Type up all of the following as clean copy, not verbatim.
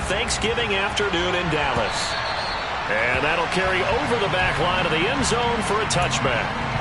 Thanksgiving afternoon in Dallas. And that'll carry over the back line of the end zone for a touchback.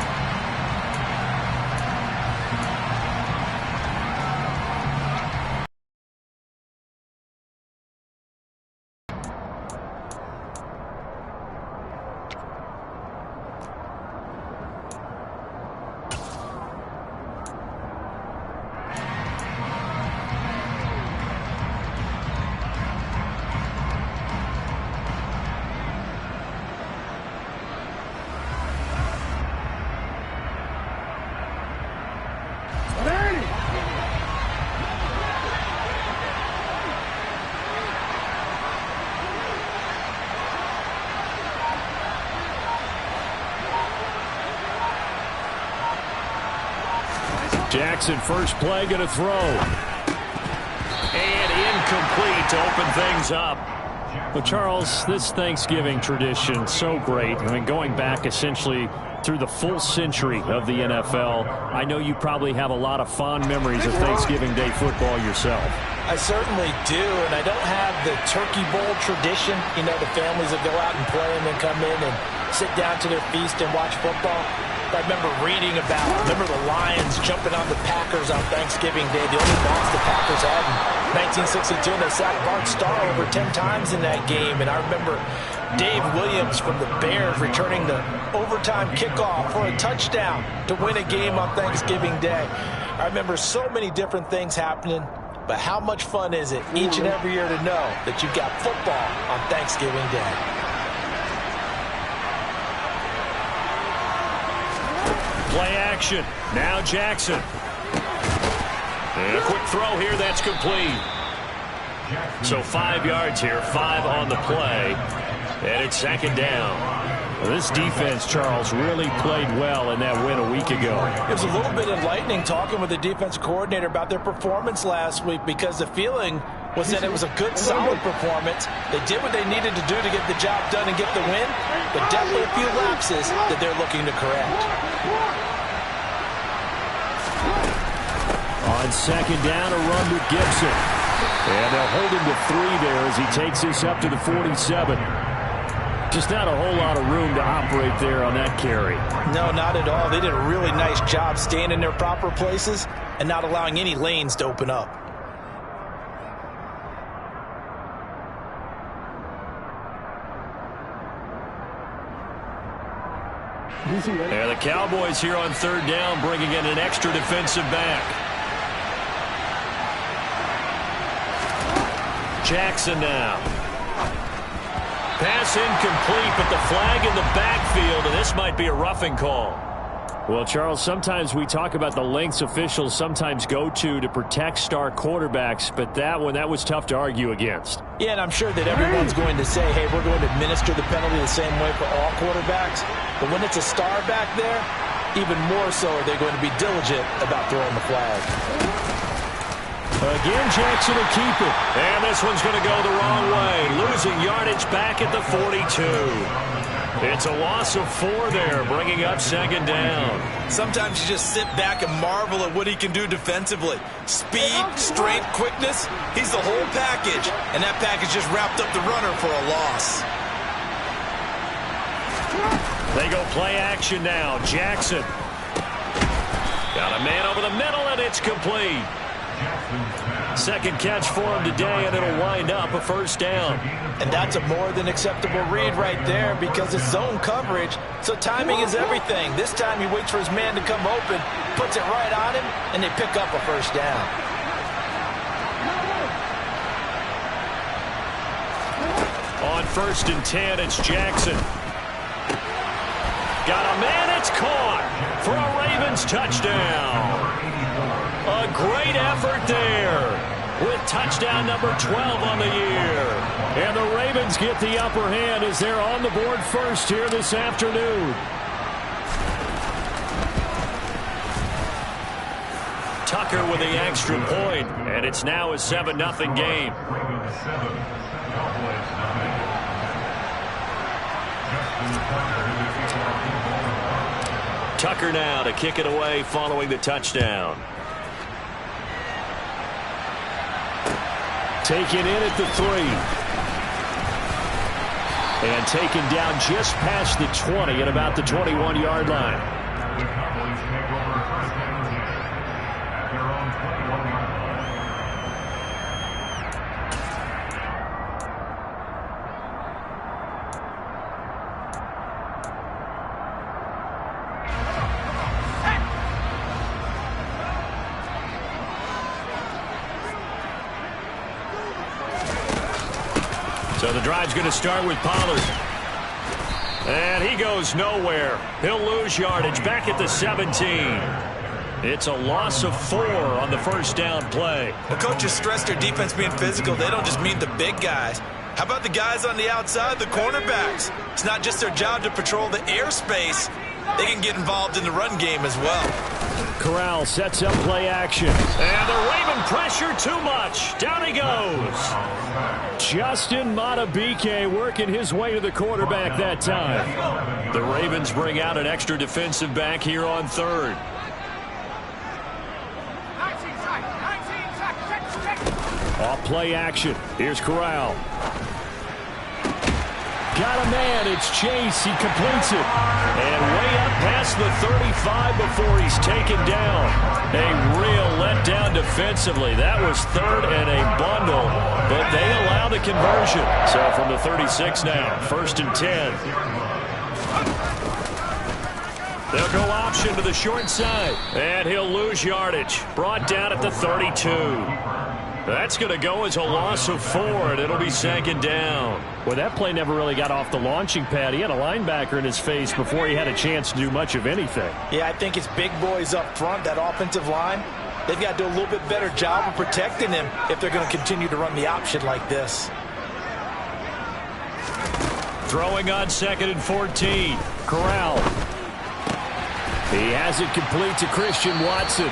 Jackson, first play, going to throw. And incomplete to open things up. Well, Charles, this Thanksgiving tradition, so great. I mean, going back essentially through the full century of the NFL, I know you probably have a lot of fond memories of Thanksgiving Day football yourself. I certainly do, and I don't have the Turkey Bowl tradition. You know, the families that go out and play and then come in and sit down to their feast and watch football. I remember reading about, the Lions jumping on the Packers on Thanksgiving Day, the only loss the Packers had in 1962. They sacked Bart Starr over 10 times in that game. And I remember Dave Williams from the Bears returning the overtime kickoff for a touchdown to win a game on Thanksgiving Day. I remember so many different things happening, but how much fun is it each and every year to know that you've got football on Thanksgiving Day? Play action. Now Jackson. And a quick throw here. That's complete. So 5 yards here. 5 on the play. And it's second down. Well, this defense, Charles, really played well in that win a week ago. It was a little bit enlightening talking with the defense coordinator about their performance last week, because the feeling was that it was a good, solid performance. They did what they needed to do to get the job done and get the win, but definitely a few lapses that they're looking to correct. On second down, a run with Gibson. And they'll hold him to 3 there as he takes this up to the 47. Just not a whole lot of room to operate there on that carry. No, not at all. They did a really nice job staying in their proper places and not allowing any lanes to open up. And the Cowboys here on third down, bringing in an extra defensive back. Jackson now. Pass incomplete, but the flag in the backfield, and this might be a roughing call. Well, Charles, sometimes we talk about the lengths officials sometimes go to protect star quarterbacks, but that one, that was tough to argue against. Yeah, and I'm sure that everyone's going to say, hey, we're going to administer the penalty the same way for all quarterbacks. But when it's a star back there, even more so are they going to be diligent about throwing the flag. Again, Jackson will keep it. And this one's going to go the wrong way. Losing yardage back at the 42. It's a loss of 4 there, bringing up second down. Sometimes you just sit back and marvel at what he can do defensively. Speed, strength, quickness, he's the whole package. And that package just wrapped up the runner for a loss. They go play action now. Jackson. Got a man over the middle, and it's complete. Second catch for him today, and it'll wind up a first down. And that's a more than acceptable read right there, because it's zone coverage, so timing is everything. This time he waits for his man to come open, puts it right on him, and they pick up a first down. On 1st and 10, it's Jackson. Got a man, it's caught for a Ravens touchdown. A great effort there with touchdown number 12 on the year. And the Ravens get the upper hand as they're on the board first here this afternoon. Tucker with the extra point, and it's now a 7-0 game. Tucker now to kick it away following the touchdown. Taken in at the 3. And taken down just past the 20 at about the 21-yard line. So the drive's going to start with Pollard. And he goes nowhere. He'll lose yardage back at the 17. It's a loss of 4 on the first down play. Well, coaches stress their defense being physical. They don't just mean the big guys. How about the guys on the outside, the cornerbacks? It's not just their job to patrol the airspace. They can get involved in the run game as well. Corral sets up play action. And the Raven pressure too much. Down he goes. Justin Matabike working his way to the quarterback that time. The Ravens bring out an extra defensive back here on 3rd. Off play action. Here's Corral. Got a man. It's Chase. He completes it. And way up past the 35 before he's taken down. A real letdown defensively. That was 3rd and a bundle, but they allow the conversion. So from the 36 now, 1st and 10. They'll go option to the short side. And he'll lose yardage. Brought down at the 32. That's going to go as a loss of 4, and it'll be 2nd down. Well, that play never really got off the launching pad. He had a linebacker in his face before he had a chance to do much of anything. Yeah, I think it's big boys up front, that offensive line. They've got to do a little bit better job of protecting him if they're going to continue to run the option like this. Throwing on 2nd and 14. Corral. He has it complete to Christian Watson.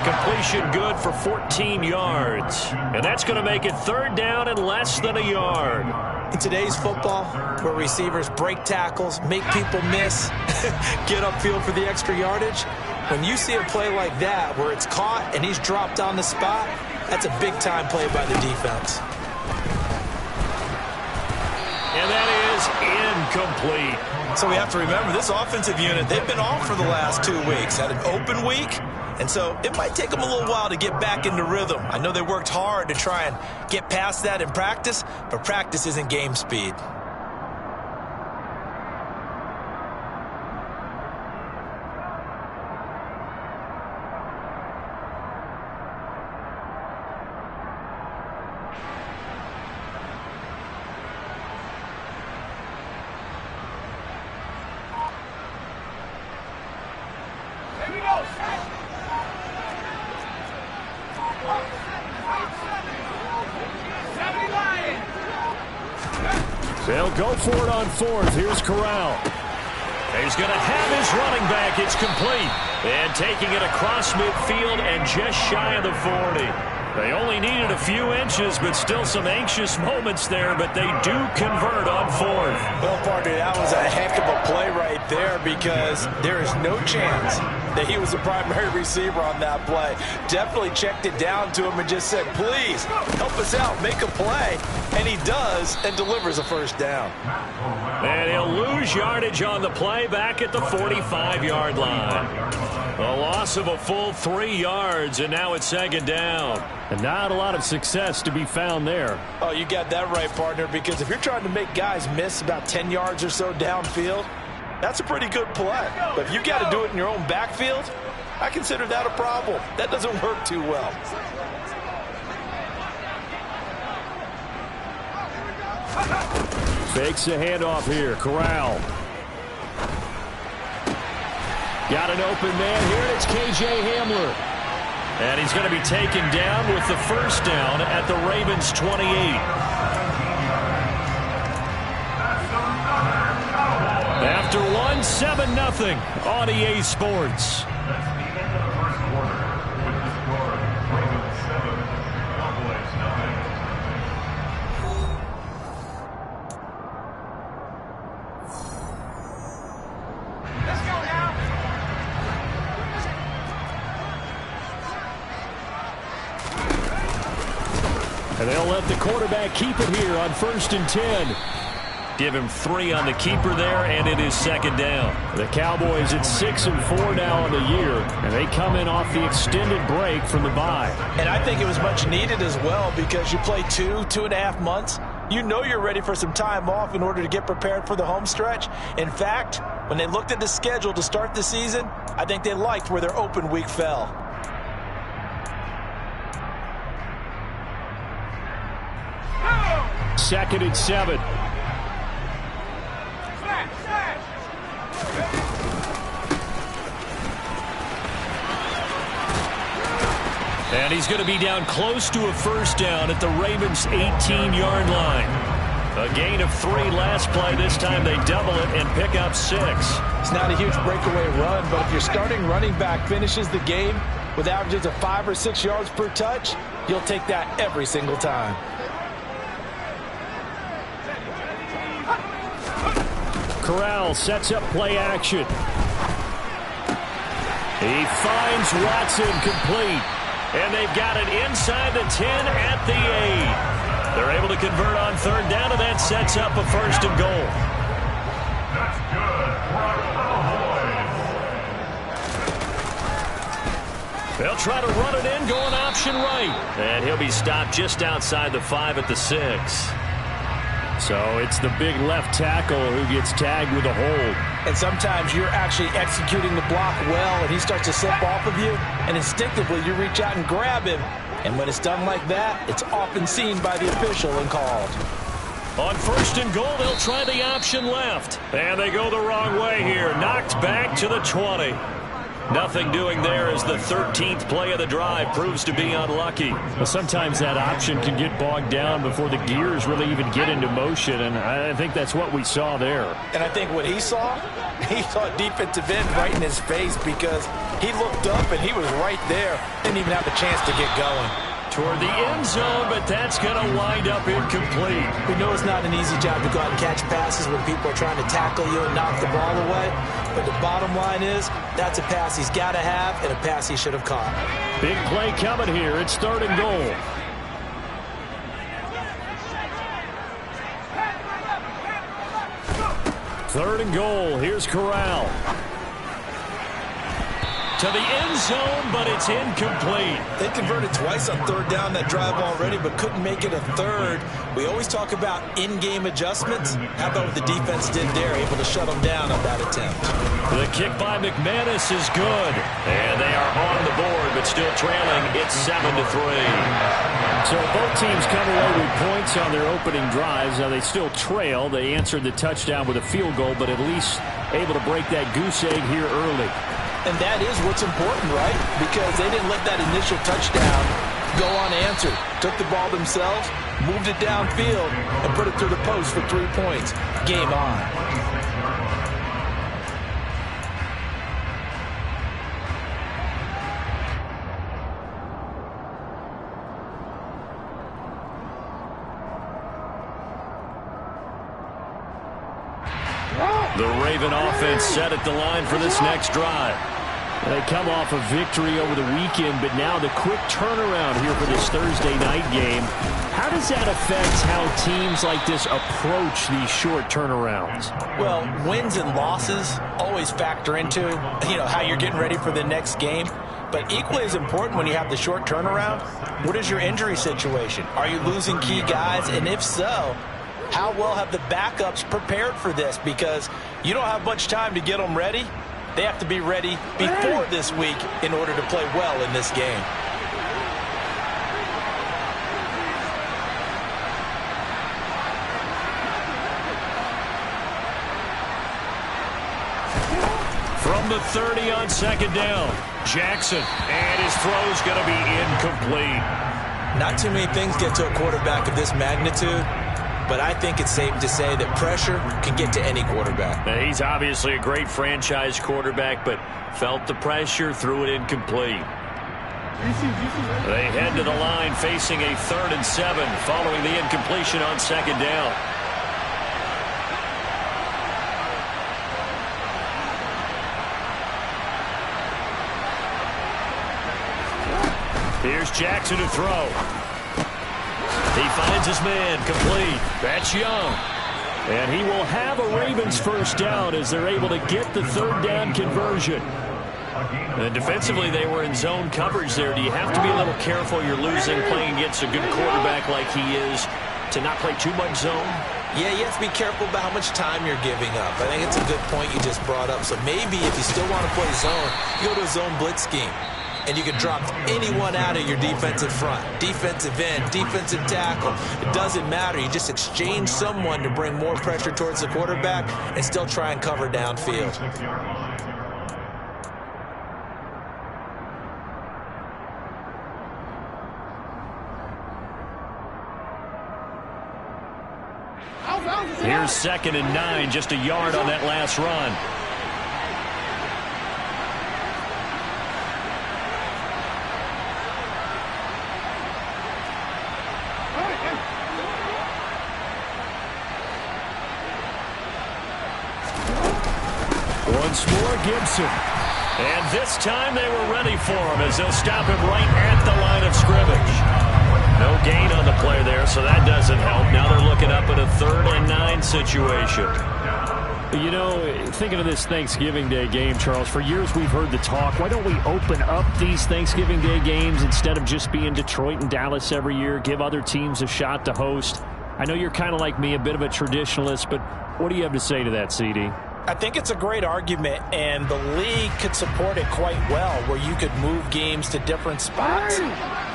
Completion good for 14 yards. And that's going to make it 3rd down and less than a yard. In today's football, where receivers break tackles, make people miss, get upfield for the extra yardage, when you see a play like that where it's caught and he's dropped on the spot, that's a big-time play by the defense. And that is incomplete. So we have to remember, this offensive unit, they've been off for the last 2 weeks. Had an open week. And so it might take them a little while to get back into rhythm. I know they worked hard to try and get past that in practice, but practice isn't game speed. They'll go for it on 4th. Here's Corral. He's going to have his running back. It's complete. And taking it across midfield and just shy of the 40. They only needed a few inches, but still some anxious moments there, but they do convert on 4th. Well, partner, that was a heck of a play right there because there is no chance that he was the primary receiver on that play. Definitely checked it down to him and just said, please, help us out, make a play. And he does and delivers a 1st down. And he'll lose yardage on the play back at the 45-yard line. A loss of a full 3 yards, and now it's 2nd down. And not a lot of success to be found there. Oh, you got that right, partner, because if you're trying to make guys miss about 10 yards or so downfield, that's a pretty good play. But if you got to do it in your own backfield, I consider that a problem. That doesn't work too well. Fakes a handoff here. Corral. Got an open man here, and it's K.J. Hamler. And he's going to be taken down with the 1st down at the Ravens' 28. After 7-0 on EA Sports. And they'll let the quarterback keep it here on 1st and 10. Give him 3 on the keeper there, and it is 2nd down. The Cowboys at 6-4 now on the year, and they come in off the extended break from the bye. And I think it was much needed as well because you play 2.5 months. You know you're ready for some time off in order to get prepared for the home stretch. In fact, when they looked at the schedule to start the season, I think they liked where their open week fell. Second and 7. And he's going to be down close to a 1st down at the Ravens' 18-yard line. A gain of 3 last play. This time they double it and pick up 6. It's not a huge breakaway run, but if your starting running back finishes the game with averages of 5 or 6 yards per touch, you'll take that every single time. Corral sets up play action. He finds Watson complete. And they've got it inside the 10 at the 8. They're able to convert on 3rd down, and that sets up a 1st and goal. That's good for our Cowboys. They'll try to run it in, going option right. And he'll be stopped just outside the 5 at the 6. So it's the big left tackle who gets tagged with a hold. And sometimes you're actually executing the block well, and he starts to slip off of you, and instinctively you reach out and grab him. And when it's done like that, it's often seen by the official and called. On 1st and goal, they'll try the option left. And they go the wrong way here. Knocked back to the 20. Nothing doing there as the 13th play of the drive proves to be unlucky. Well, sometimes that option can get bogged down before the gears really even get into motion, and I think that's what we saw there. And I think what he saw defensive end right in his face because he looked up and he was right there. Didn't even have a chance to get going. Toward the end zone, but that's going to wind up incomplete. We know it's not an easy job to go out and catch passes when people are trying to tackle you and knock the ball away. But the bottom line is, that's a pass he's got to have and a pass he should have caught. Big play coming here. It's 3rd and goal. Third and goal. Here's Corral. To the end zone, but it's incomplete. They converted twice on 3rd down that drive already, but couldn't make it a 3rd. We always talk about in-game adjustments. How about what the defense did there, able to shut them down on that attempt? The kick by McManus is good. And they are on the board, but still trailing. It's 7-3. So both teams come away with points on their opening drives. Now they still trail. They answered the touchdown with a field goal, but at least able to break that goose egg here early. And that is what's important, right? Because they didn't let that initial touchdown go unanswered. Took the ball themselves, moved it downfield, and put it through the post for 3 points. Game on. The Raven offense set at the line for this next drive. They come off a victory over the weekend, but now the quick turnaround here for this Thursday night game. How does that affect how teams like this approach these short turnarounds? Well, wins and losses always factor into, how you're getting ready for the next game. But equally as important when you have the short turnaround, what is your injury situation? Are you losing key guys? And if so, how well have the backups prepared for this? Because you don't have much time to get them ready. They have to be ready before this week in order to play well in this game. From the 30 on 2nd down, Jackson, and his throw's going to be incomplete. Not too many things get to a quarterback of this magnitude, but I think it's safe to say that pressure can get to any quarterback. Now, he's obviously a great franchise quarterback, but felt the pressure, threw it incomplete. They head to the line facing a 3rd and 7 following the incompletion on 2nd down. Here's Jackson to throw. He finds his man, complete. That's Young. And he will have a Ravens first down as they're able to get the third down conversion. And defensively, they were in zone coverage there. Do you have to be a little careful? You're losing playing against a good quarterback like he is to not play too much zone? Yeah, you have to be careful about how much time you're giving up. I think it's a good point you just brought up. So maybe if you still want to play zone, you go to a zone blitz scheme. And you can drop anyone out of your defensive front. Defensive end, defensive tackle. It doesn't matter. You just exchange someone to bring more pressure towards the quarterback and still try and cover downfield. Here's 2nd and 9, just a yard on that last run. Once more, Gibson. And this time they were ready for him as they'll stop him right at the line of scrimmage. No gain on the play there, so that doesn't help. Now they're looking up at a 3rd and 9 situation. You know, thinking of this Thanksgiving Day game, Charles, for years we've heard the talk, why don't we open up these Thanksgiving Day games instead of just being Detroit and Dallas every year, give other teams a shot to host? I know you're kind of like me, a bit of a traditionalist, but what do you have to say to that, CD? I think it's a great argument, and the league could support it quite well, where you could move games to different spots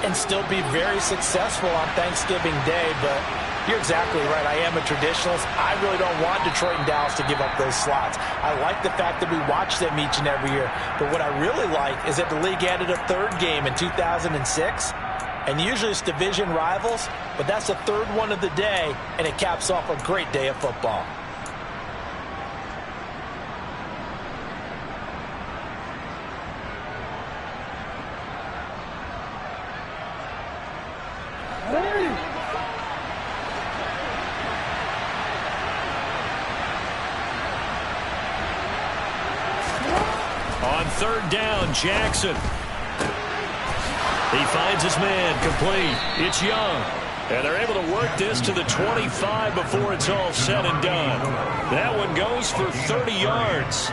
and still be very successful on Thanksgiving Day. But you're exactly right. I am a traditionalist. I really don't want Detroit and Dallas to give up those slots. I like the fact that we watch them each and every year. But what I really like is that the league added a 3rd game in 2006. And usually it's division rivals, but that's the 3rd one of the day, and it caps off a great day of football. On 3rd down, Jackson. He finds his man, complete. It's Young. And they're able to work this to the 25 before it's all said and done. That one goes for 30 yards.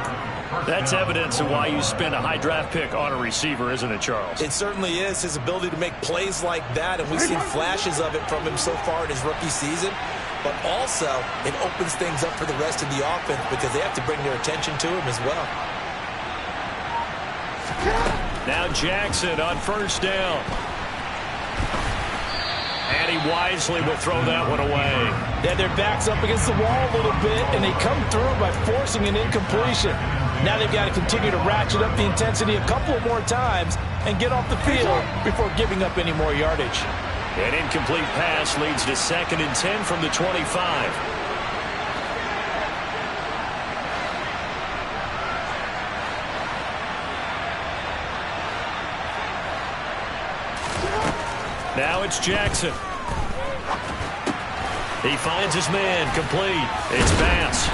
That's evidence of why you spend a high draft pick on a receiver, isn't it, Charles? It certainly is. His ability to make plays like that, and we've seen flashes of it from him so far in his rookie season. But also, it opens things up for the rest of the offense because they have to bring their attention to him as well. Now Jackson on 1st down. And he wisely will throw that one away. Yeah, their back's up against the wall a little bit, and they come through by forcing an incompletion. Now they've got to continue to ratchet up the intensity a couple more times and get off the field before giving up any more yardage. An incomplete pass leads to 2nd and 10 from the 25. Now it's Jackson. He finds his man, complete. It's Bass.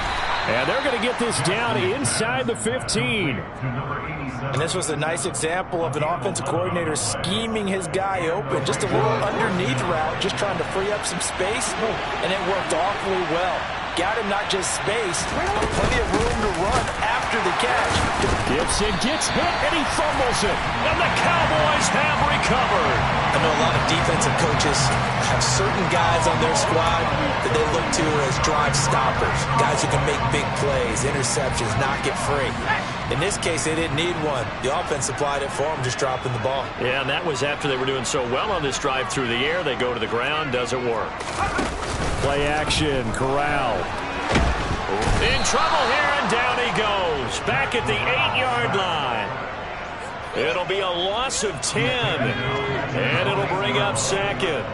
And they're going to get this down inside the 15. And this was a nice example of an offensive coordinator scheming his guy open. Just a little underneath route, just trying to free up some space, and it worked awfully well. Got him not just space, but plenty of room to run after the catch. Gibson gets hit, and he fumbles it. And the Cowboys have recovered. I know a lot of defensive coaches have certain guys on their squad that they look to as drive stoppers, guys who can make big plays, interceptions, not get free. In this case, they didn't need one. The offense supplied it for them, just dropping the ball. Yeah, and that was after they were doing so well on this drive through the air. They go to the ground, doesn't work. Play action, Corral. In trouble here, and down he goes. Back at the 8-yard line. It'll be a loss of 10, and it'll bring up 2nd.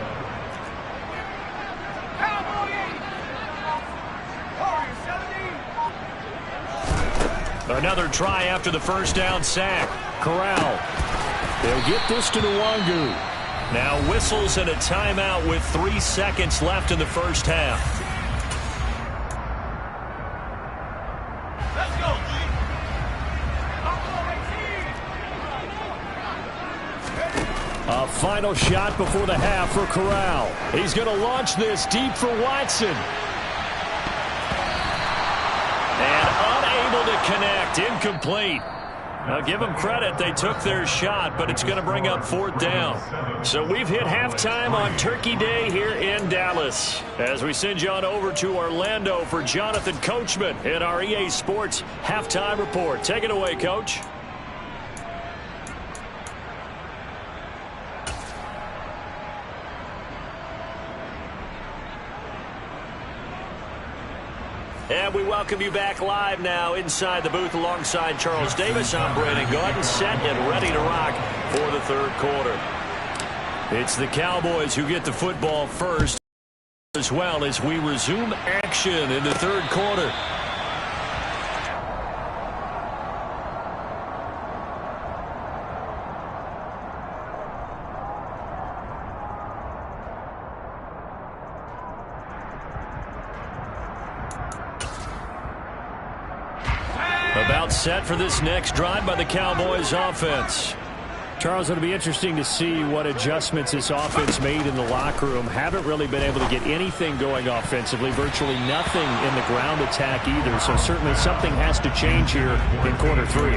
Another try after the 1st down sack. Corral. They'll get this to Nwangu. Now whistles and a timeout with 3 seconds left in the 1st half. A Final shot before the half for Corral. He's going to launch this deep for Watson. And unable to connect. Incomplete. Now, give them credit. They took their shot, but it's going to bring up 4th down. So we've hit halftime on Turkey Day here in Dallas. As we send you on over to Orlando for Jonathan Coachman in our EA Sports Halftime Report. Take it away, Coach. And we welcome you back live now inside the booth alongside Charles Davis. I'm Brandon Gordon, set and ready to rock for the 3rd quarter. It's the Cowboys who get the football first, as well as we resume action in the 3rd quarter. About set for this next drive by the Cowboys offense. Charles, it'll be interesting to see what adjustments this offense made in the locker room. Haven't really been able to get anything going offensively. Virtually nothing in the ground attack either. So certainly something has to change here in quarter 3.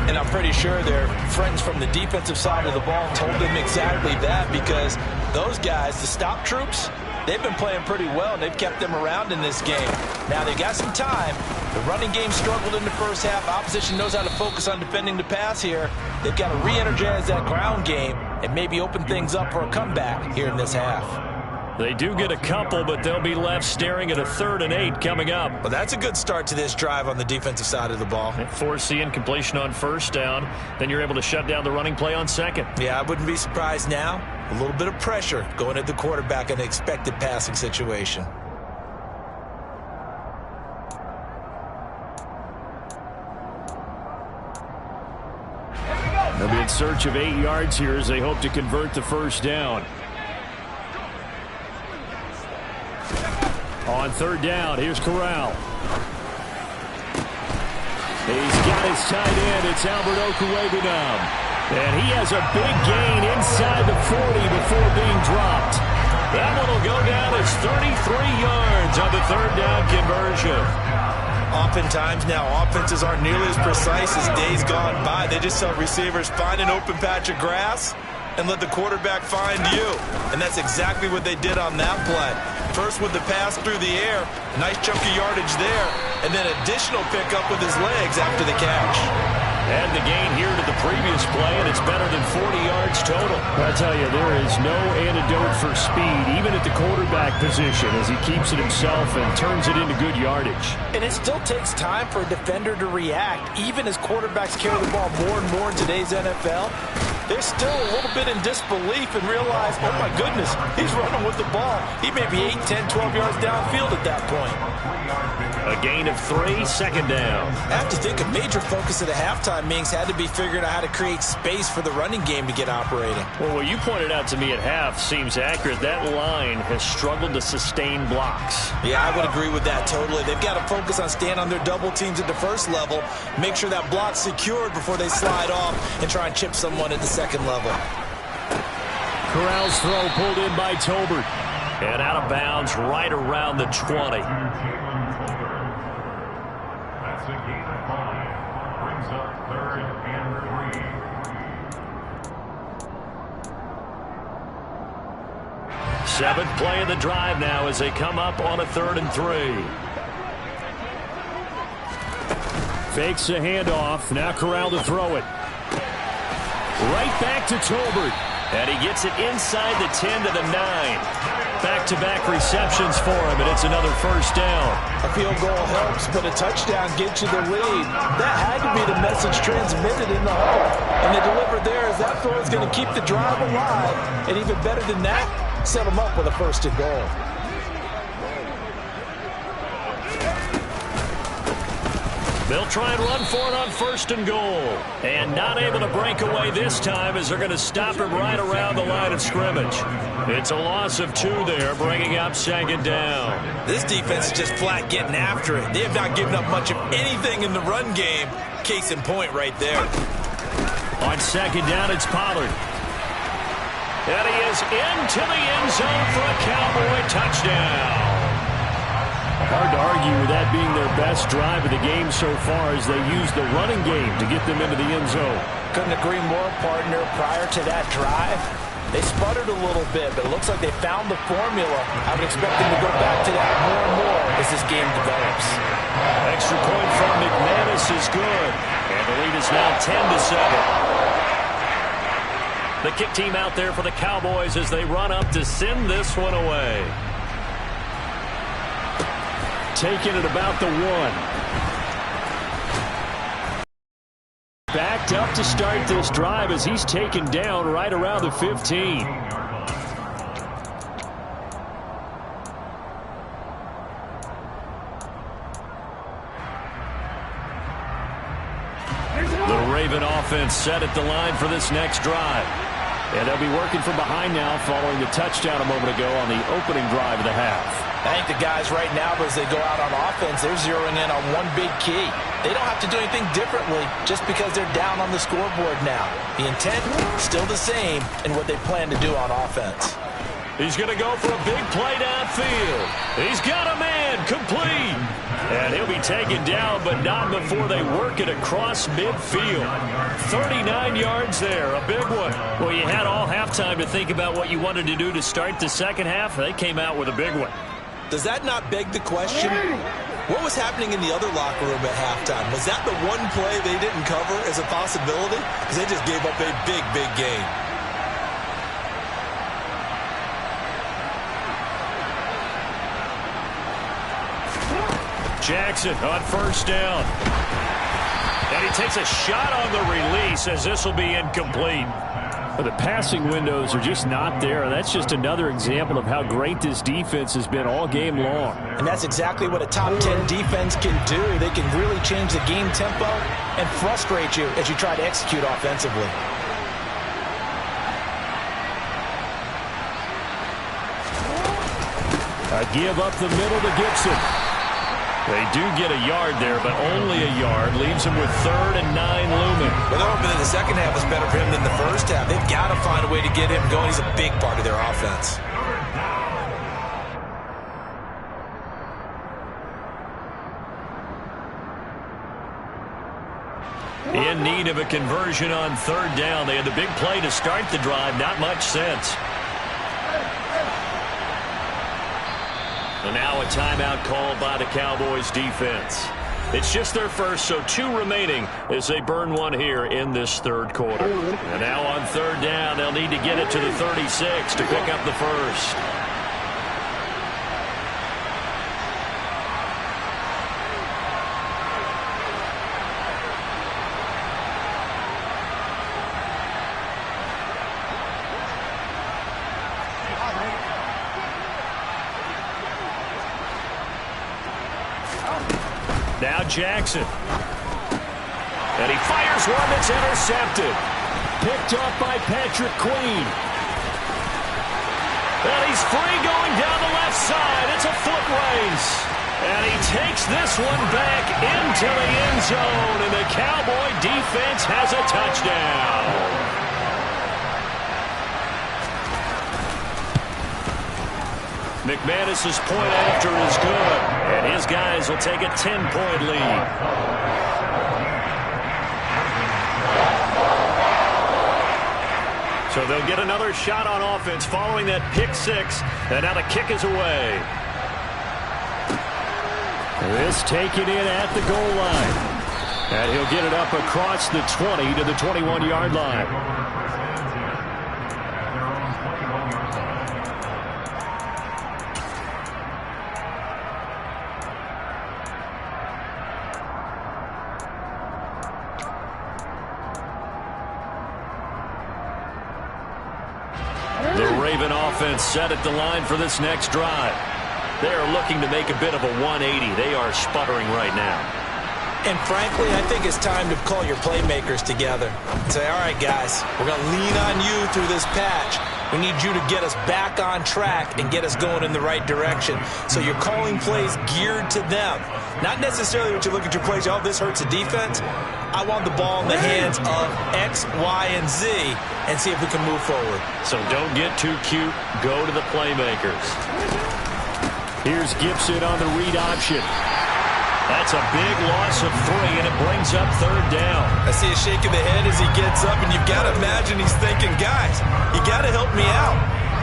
And I'm pretty sure their friends from the defensive side of the ball told them exactly that, because those guys, the stop troops, they've been playing pretty well, and they've kept them around in this game. Now, they've got some time. The running game struggled in the first half. Opposition knows how to focus on defending the pass here. They've got to re-energize that ground game and maybe open things up for a comeback here in this half. They do get a couple, but they'll be left staring at a 3rd and 8 coming up. Well, that's a good start to this drive on the defensive side of the ball. Force the incompletion on 1st down. Then you're able to shut down the running play on 2nd. Yeah, I wouldn't be surprised now. A little bit of pressure going at the quarterback in an expected passing situation. They'll be in search of 8 yards here as they hope to convert the 1st down. On 3rd down, here's Corral. He's got his tight end. It's Albert Okwuegbunam. And he has a big gain inside the 40 before being dropped. That one will go down as 33 yards on the 3rd down conversion. Oftentimes now, offenses aren't nearly as precise as days gone by. They just tell receivers, find an open patch of grass and let the quarterback find you. And that's exactly what they did on that play. First with the pass through the air, nice chunk of yardage there, and then additional pickup with his legs after the catch. And the gain here to the previous play, and it's better than 40 yards total. I tell you, there is no antidote for speed, even at the quarterback position, as he keeps it himself and turns it into good yardage. And it still takes time for a defender to react, even as quarterbacks carry the ball more and more in today's NFL. They're still a little bit in disbelief and realize, oh my goodness, he's running with the ball. He may be 8, 10, 12 yards downfield at that point. A gain of 3, 2nd down. I have to think a major focus of the halftime meetings had to be figuring out how to create space for the running game to get operating. Well, what you pointed out to me at half seems accurate. That line has struggled to sustain blocks. Yeah, I would agree with that totally. They've got to focus on staying on their double teams at the 1st level, make sure that block's secured before they slide off and try and chip someone at the 2nd level. Corral's throw pulled in by Tolbert. And out of bounds right around the 20. That's a gain of 5. Brings up 3rd and 3. 7th play of the drive now as they come up on a 3rd and 3. Fakes the handoff. Now Corral to throw it. Right back to Tolbert. And he gets it inside the 10 to the 9. Back-to-back receptions for him, and it's another 1st down. A field goal helps, but a touchdown gets you the lead. That had to be the message transmitted in the huddle. And they delivered there as that throw is going to keep the drive alive. And even better than that, set them up with a 1st and goal. They'll try and run for it on 1st and goal. And not able to break away this time as they're going to stop him right around the line of scrimmage. It's a loss of 2 there, bringing up 2nd down. This defense is just flat getting after it. They have not given up much of anything in the run game. Case in point right there. On 2nd down, it's Pollard. And he is into the end zone for a Cowboy touchdown. Hard to argue with that being their best drive of the game so far as they use the running game to get them into the end zone. Couldn't agree more, partner. Prior to that drive, they sputtered a little bit, but it looks like they found the formula. I would expect them to go back to that more and more as this game develops. Extra point from McManus is good. And the lead is now 10-7. The kick team out there for the Cowboys as they run up to send this one away. Taking it about the 1. Backed up to start this drive as he's taken down right around the 15. The Raven offense set at the line for this next drive. And they'll be working from behind now following the touchdown a moment ago on the opening drive of the half. I think the guys right now, as they go out on offense, they're zeroing in on one big key. They don't have to do anything differently just because they're down on the scoreboard now. The intent, still the same in what they plan to do on offense. He's going to go for a big play downfield. He's got a man, complete. And he'll be taken down, but not before they work it across midfield. 39 yards there, a big one. Well, you had all halftime to think about what you wanted to do to start the second half. They came out with a big one. Does that not beg the question? What was happening in the other locker room at halftime? Was that the one play they didn't cover as a possibility? Because they just gave up a big, big gain. Jackson on first down. And he takes a shot on the release as this will be incomplete. The passing windows are just not there. That's just another example of how great this defense has been all game long. And that's exactly what a top 10 defense can do. They can really change the game tempo and frustrate you as you try to execute offensively. A give up the middle to Gibson. They do get a yard there, but only a yard. Leaves him with 3rd and 9 looming. Well, they're hoping that the second half was better for him than the first half. They've got to find a way to get him going. He's a big part of their offense. In need of a conversion on 3rd down. They had the big play to start the drive. Not much sense. And now a timeout called by the Cowboys defense. It's just their first, so 2 remaining as they burn one here in this 3rd quarter. And now on 3rd down, they'll need to get it to the 36 to pick up the first. Now Jackson. And he fires one that's intercepted. Picked up by Patrick Queen. And he's free going down the left side. It's a foot race. And he takes this one back into the end zone. And the Cowboy defense has a touchdown. McManus's point after is good, and his guys will take a 10-point lead. So they'll get another shot on offense following that pick 6, and now the kick is away. This taken in at the goal line, and he'll get it up across the 20 to the 21-yard line. The Raven offense set at the line for this next drive. They are looking to make a bit of a 180. They are sputtering right now. And frankly, I think it's time to call your playmakers together and say, all right, guys, we're going to lean on you through this patch. We need you to get us back on track and get us going in the right direction. So you're calling plays geared to them. Not necessarily what you look at your plays, oh, this hurts the defense. I want the ball in the hands of X, Y, and Z and see if we can move forward. So don't get too cute. Go to the playmakers. Here's Gibson on the read option. That's a big loss of 3, and it brings up 3rd down. I see a shake of the head as he gets up, and you've got to imagine he's thinking, guys, you got to help me out.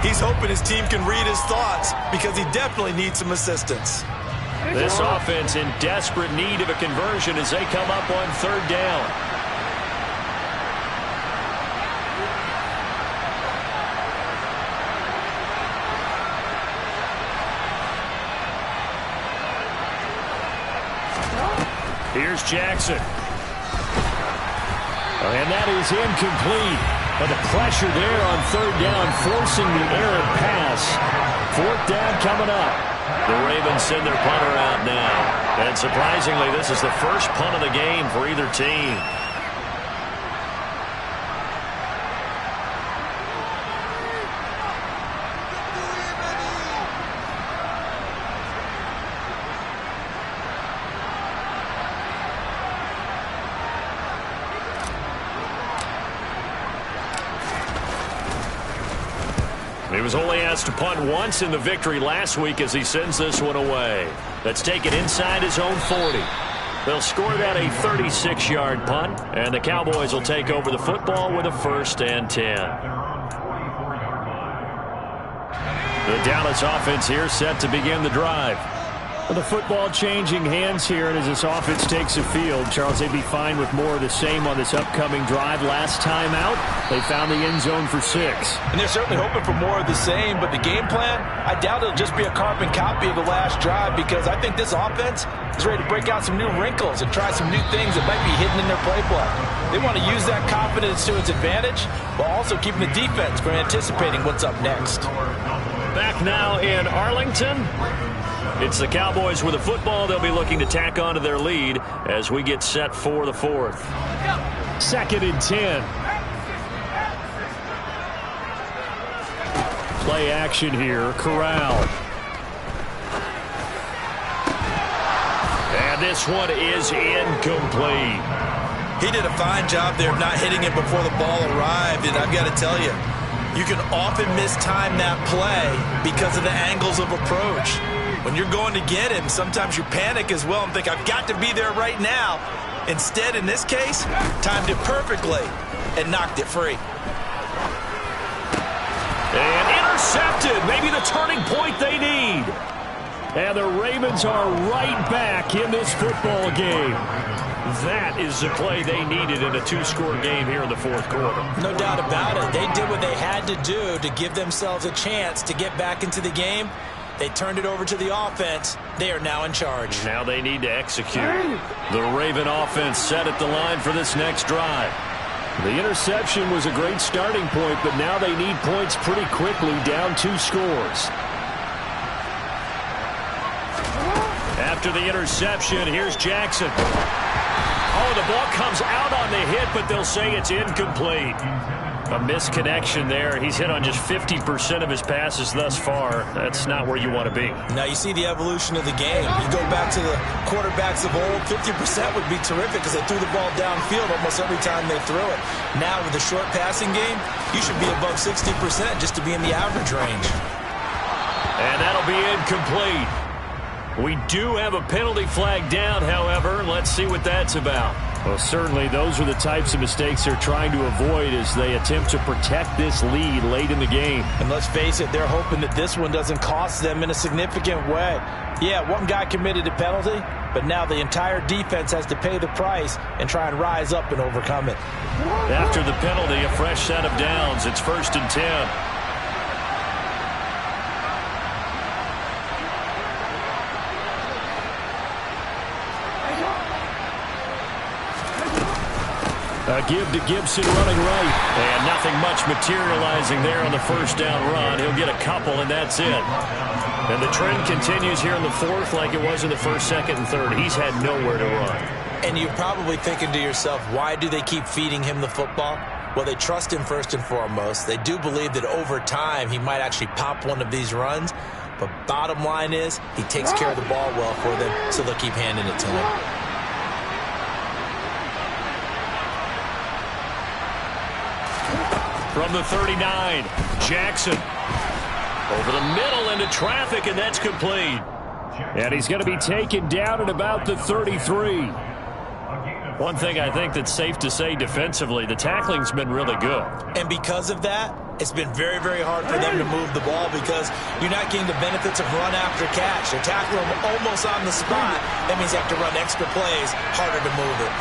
He's hoping his team can read his thoughts because he definitely needs some assistance. This offense in desperate need of a conversion as they come up on 3rd down. Here's Jackson. And that is incomplete. But the pressure there on 3rd down, forcing the errant pass. 4th down coming up. The Ravens send their punter out now. And surprisingly, this is the first punt of the game for either team. He was only asked to punt once in the victory last week as he sends this one away. That's taken inside his own 40. They'll score that a 36-yard punt, and the Cowboys will take over the football with a 1st and 10. The Dallas offense here set to begin the drive. Well, the football changing hands here, and as this offense takes the field, Charles, they'd be fine with more of the same on this upcoming drive. Last time out, they found the end zone for 6. And they're certainly hoping for more of the same, but the game plan, I doubt it'll just be a carbon copy of the last drive because I think this offense is ready to break out some new wrinkles and try some new things that might be hidden in their playbook. They want to use that confidence to its advantage while also keeping the defense from anticipating what's up next. Back now in Arlington. It's the Cowboys with the football. They'll be looking to tack onto their lead as we get set for the 4th. 2nd and 10. Play action here. Corral. And this one is incomplete. He did a fine job there of not hitting it before the ball arrived, and I've got to tell you, you can often mistime that play because of the angles of approach. When you're going to get him, sometimes you panic as well and think, I've got to be there right now. Instead, in this case, timed it perfectly and knocked it free. And intercepted. Maybe the turning point they need. And the Ravens are right back in this football game. That is the play they needed in a 2-score game here in the 4th quarter. No doubt about it. They did what they had to do to give themselves a chance to get back into the game. They turned it over to the offense. They are now in charge. Now they need to execute. The Raven offense set at the line for this next drive. The interception was a great starting point, but now they need points pretty quickly, down 2 scores. After the interception, here's Jackson. Oh, the ball comes out on the hit, but they'll say it's incomplete. A misconnection there. He's hit on just 50% of his passes thus far. That's not where you want to be. Now you see the evolution of the game. You go back to the quarterbacks of old, 50% would be terrific because they threw the ball downfield almost every time they threw it. Now with the short passing game, you should be above 60% just to be in the average range. And that'll be incomplete. We do have a penalty flag down, however. Let's see what that's about. Well, certainly those are the types of mistakes they're trying to avoid as they attempt to protect this lead late in the game. And let's face it, they're hoping that this one doesn't cost them in a significant way. Yeah, one guy committed a penalty, but now the entire defense has to pay the price and try and rise up and overcome it. After the penalty, a fresh set of downs. It's 1st and 10. Give to Gibson running right. And nothing much materializing there on the 1st down run. He'll get a couple, and that's it. And the trend continues here in the 4th like it was in the 1st, 2nd, and 3rd. He's had nowhere to run. And you're probably thinking to yourself, why do they keep feeding him the football? Well, they trust him first and foremost. They do believe that over time he might actually pop one of these runs. But bottom line is he takes care of the ball well for them, so they'll keep handing it to him. From the 39, Jackson. Over the middle into traffic, and that's complete. And he's going to be taken down at about the 33. One thing I think that's safe to say defensively, the tackling's been really good. And because of that, it's been very, very hard for them to move the ball because you're not getting the benefits of run after catch. They're tackling them almost on the spot. That means they have to run extra plays, harder to move it.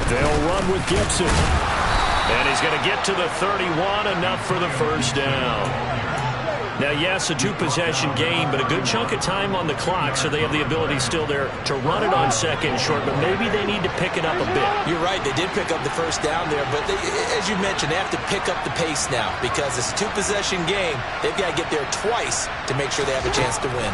They'll run with Gibson. And he's going to get to the 31, enough for the first down. Now, yes, a two-possession game, but a good chunk of time on the clock, so they have the ability still there to run it on second and short, but maybe they need to pick it up a bit. You're right. They did pick up the first down there, but as you mentioned, they have to pick up the pace now because it's a two-possession game. They've got to get there twice to make sure they have a chance to win.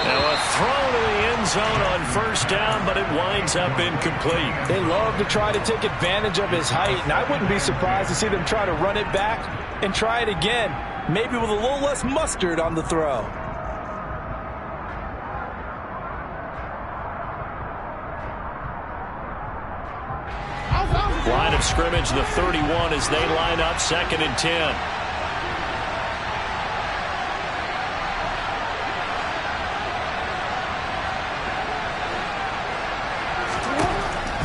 Now a throw to the end zone on first down, but it winds up incomplete. They love to try to take advantage of his height, and I wouldn't be surprised to see them try to run it back and try it again, maybe with a little less mustard on the throw. Line of scrimmage, the 31, as they line up, 2nd and 10.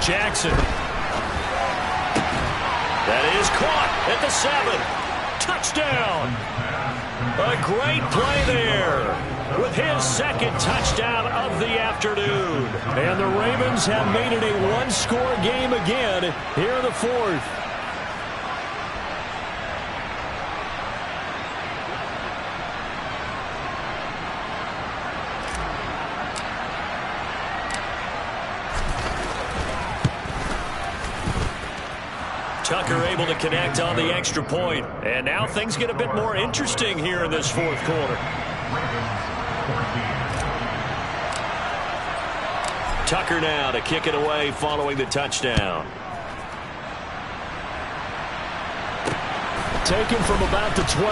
Jackson. That is caught at the 7. Touchdown. A great play there with his 2nd touchdown of the afternoon. And the Ravens have made it a one-score game again here in the 4th. Tucker able to connect on the extra point. And now things get a bit more interesting here in this 4th quarter. Tucker now to kick it away following the touchdown. Taken from about the 12.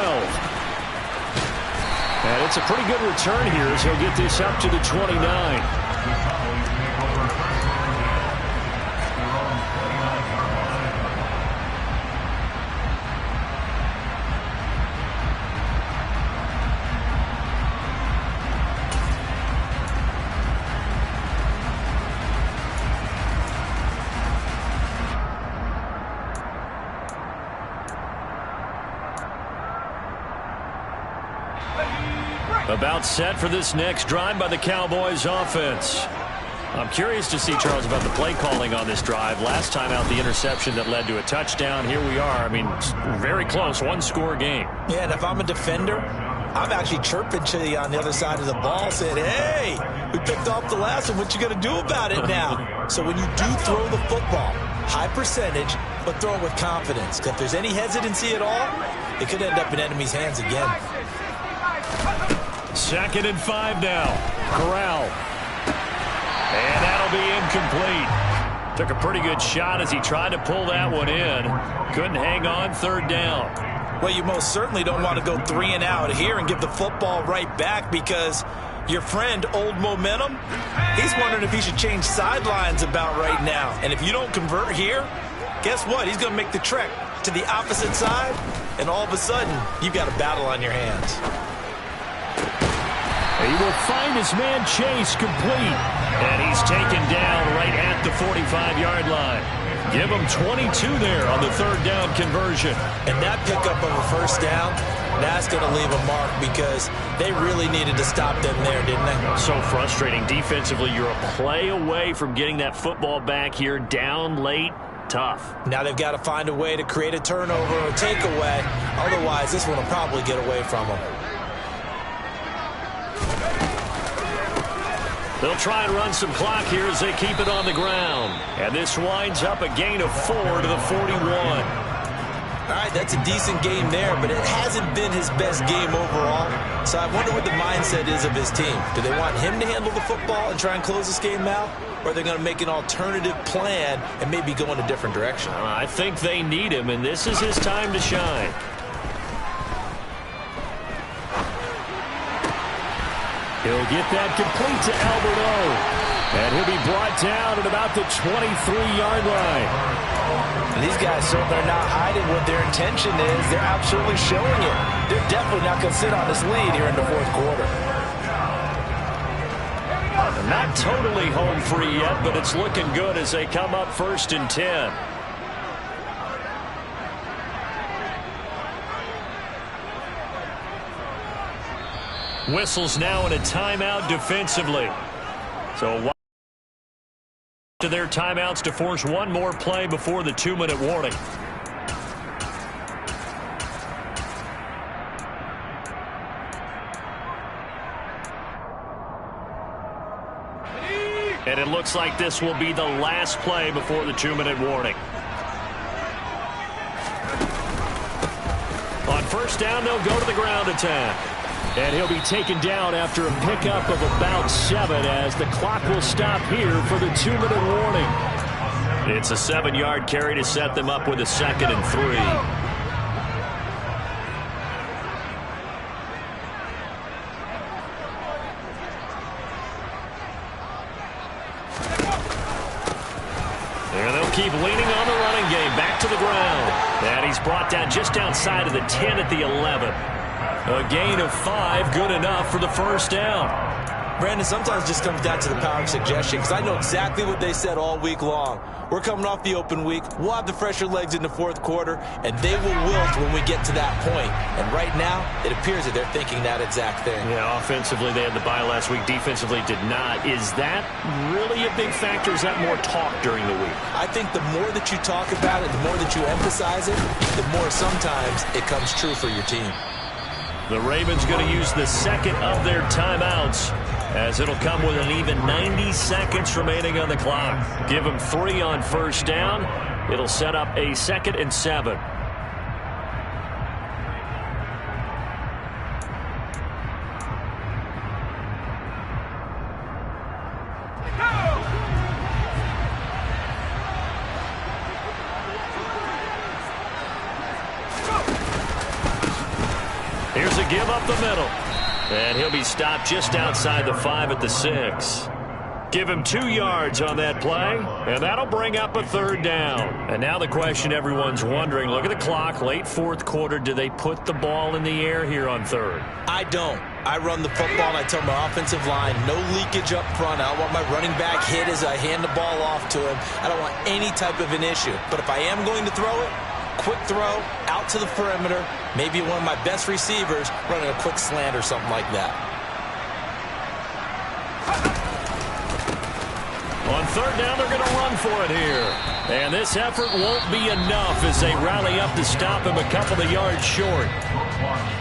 And it's a pretty good return here as he'll get this up to the 29. About set for this next drive by the Cowboys offense. I'm curious to see, Charles, about the play calling on this drive. Last time out, the interception that led to a touchdown. Here we are. I mean, very close, one-score game. Yeah, and if I'm a defender, I'm actually chirping to you on the other side of the ball saying, hey, we picked off the last one. What you going to do about it now? So when you do throw the football, high percentage, but throw it with confidence. Because if there's any hesitancy at all, it could end up in enemy's hands again. 2nd and 5 now. Corral. And that'll be incomplete. Took a pretty good shot as he tried to pull that one in. Couldn't hang on, 3rd down. Well, you most certainly don't want to go 3 and out here and give the football right back because your friend, Old Momentum, he's wondering if he should change sidelines about right now. And if you don't convert here, guess what? He's going to make the trek to the opposite side, and all of a sudden, you've got a battle on your hands. He will find his man Chase complete. And he's taken down right at the 45-yard line. Give him 22 there on the 3rd down conversion. And that pickup of a first down, that's going to leave a mark because they really needed to stop them there, didn't they? So frustrating. Defensively, you're a play away from getting that football back here. Down late, tough. Now they've got to find a way to create a turnover or takeaway. Otherwise, this one will probably get away from them. They'll try and run some clock here as they keep it on the ground. And this winds up a gain of 4 to the 41. All right, right. That's a decent game there, but it hasn't been his best game overall. So I wonder what the mindset is of his team. Do they want him to handle the football and try and close this game out? Or are they going to make an alternative plan and maybe go in a different direction? I think they need him, and this is his time to shine. He'll get that complete to Alberto. And he'll be brought down at about the 23-yard line. And these guys certainly are not hiding what their intention is. They're absolutely showing it. They're definitely not going to sit on this lead here in the fourth quarter. Not totally home free yet, but it's looking good as they come up 1st and 10. Whistles now in a timeout defensively. So to their timeouts to force one more play before the 2-minute warning. And it looks like this will be the last play before the 2-minute warning. On 1st down, they'll go to the ground attack. And he'll be taken down after a pickup of about 7 as the clock will stop here for the 2-minute warning. It's a 7-yard carry to set them up with a 2nd and 3. And they'll keep leaning on the running game. Back to the ground. And he's brought down just outside of the 10 at the 11. A gain of 5, good enough for the 1st down. Brandon, sometimes it just comes down to the power of suggestion, because I know exactly what they said all week long. We're coming off the open week. We'll have the fresher legs in the fourth quarter, and they will wilt when we get to that point. And right now, it appears that they're thinking that exact thing. Yeah, offensively, they had the bye last week. Defensively, did not. Is that really a big factor? Is that more talk during the week? I think the more that you talk about it, the more that you emphasize it, the more sometimes it comes true for your team. The Ravens going to use the 2nd of their timeouts, as it'll come with an even 90 seconds remaining on the clock. Give them 3 on 1st down. It'll set up a 2nd and 7. Here's a give up the middle. And he'll be stopped just outside the 5 at the 6. Give him 2 yards on that play, and that'll bring up a 3rd down. And now the question everyone's wondering, look at the clock, late 4th quarter, do they put the ball in the air here on 3rd? I don't. I run the football, and I tell my offensive line, no leakage up front. I don't want my running back hit as I hand the ball off to him. I don't want any type of an issue. But if I am going to throw it, quick throw, out to the perimeter, maybe one of my best receivers running a quick slant or something like that. On 3rd down, they're going to run for it here. And this effort won't be enough as they rally up to stop him a couple of yards short.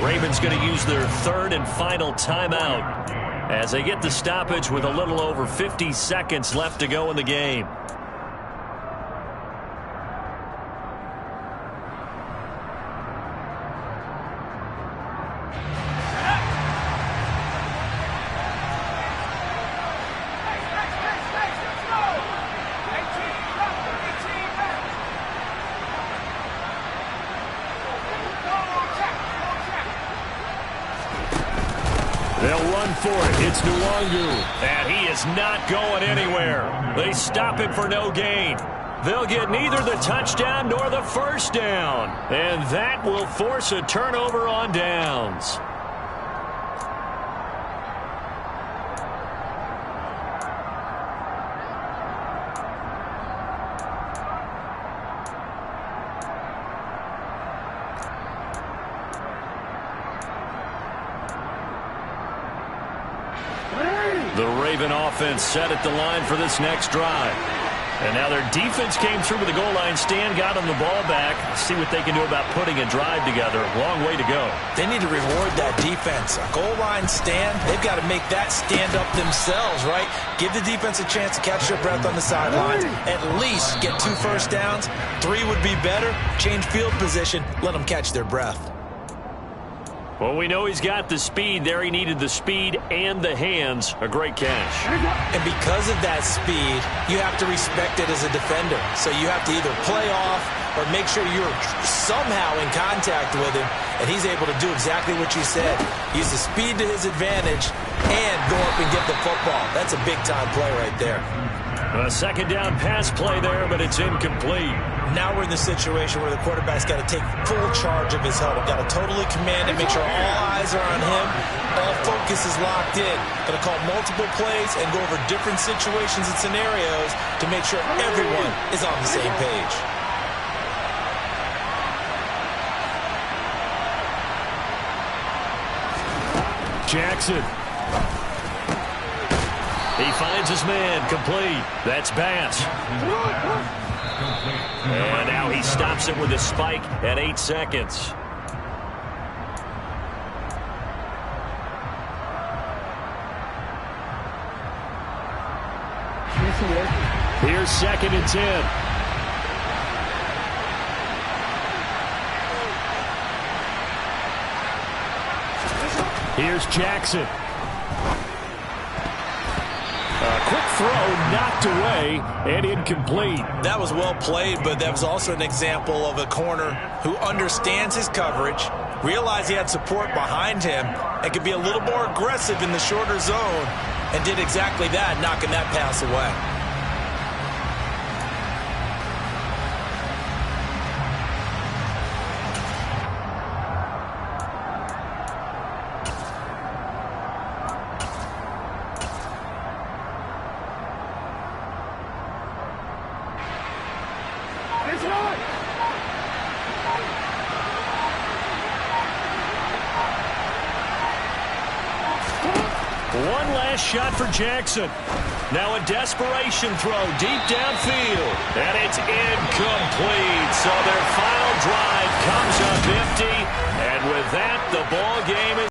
Ravens going to use their 3rd and final timeout as they get the stoppage with a little over 50 seconds left to go in the game. They'll run for it. It's Nwangu. And he is not going anywhere. They stop him for no gain. They'll get neither the touchdown nor the 1st down. And that will force a turnover on downs. The Raven offense set at the line for this next drive. And now their defense came through with the goal line stand, got them the ball back. See what they can do about putting a drive together. Long way to go. They need to reward that defense. A goal line stand, they've got to make that stand up themselves, right? Give the defense a chance to catch their breath on the sidelines. At least get 2 first downs. 3 would be better. Change field position. Let them catch their breath. Well, we know he's got the speed there. He needed the speed and the hands. A great catch. And because of that speed, you have to respect it as a defender. So you have to either play off or make sure you're somehow in contact with him, and he's able to do exactly what you said. Use the speed to his advantage and go up and get the football. That's a big-time play right there. A second down pass play there, but it's incomplete. Now we're in the situation where the quarterback's got to take full charge of his helmet. Got to totally command it, make sure all eyes are on him. All focus is locked in. Got to call multiple plays and go over different situations and scenarios to make sure everyone is on the same page. Jackson. He finds his man, complete. That's Bass. And now he stops it with a spike at 8 seconds. Here's 2nd and 10. Here's Jackson. Quick throw, knocked away, and incomplete. That was well played, but that was also an example of a corner who understands his coverage, realized he had support behind him, and could be a little more aggressive in the shorter zone, and did exactly that, knocking that pass away. One last shot for Jackson. Now a desperation throw deep downfield. And it's incomplete. So their final drive comes up empty. And with that, the ball game is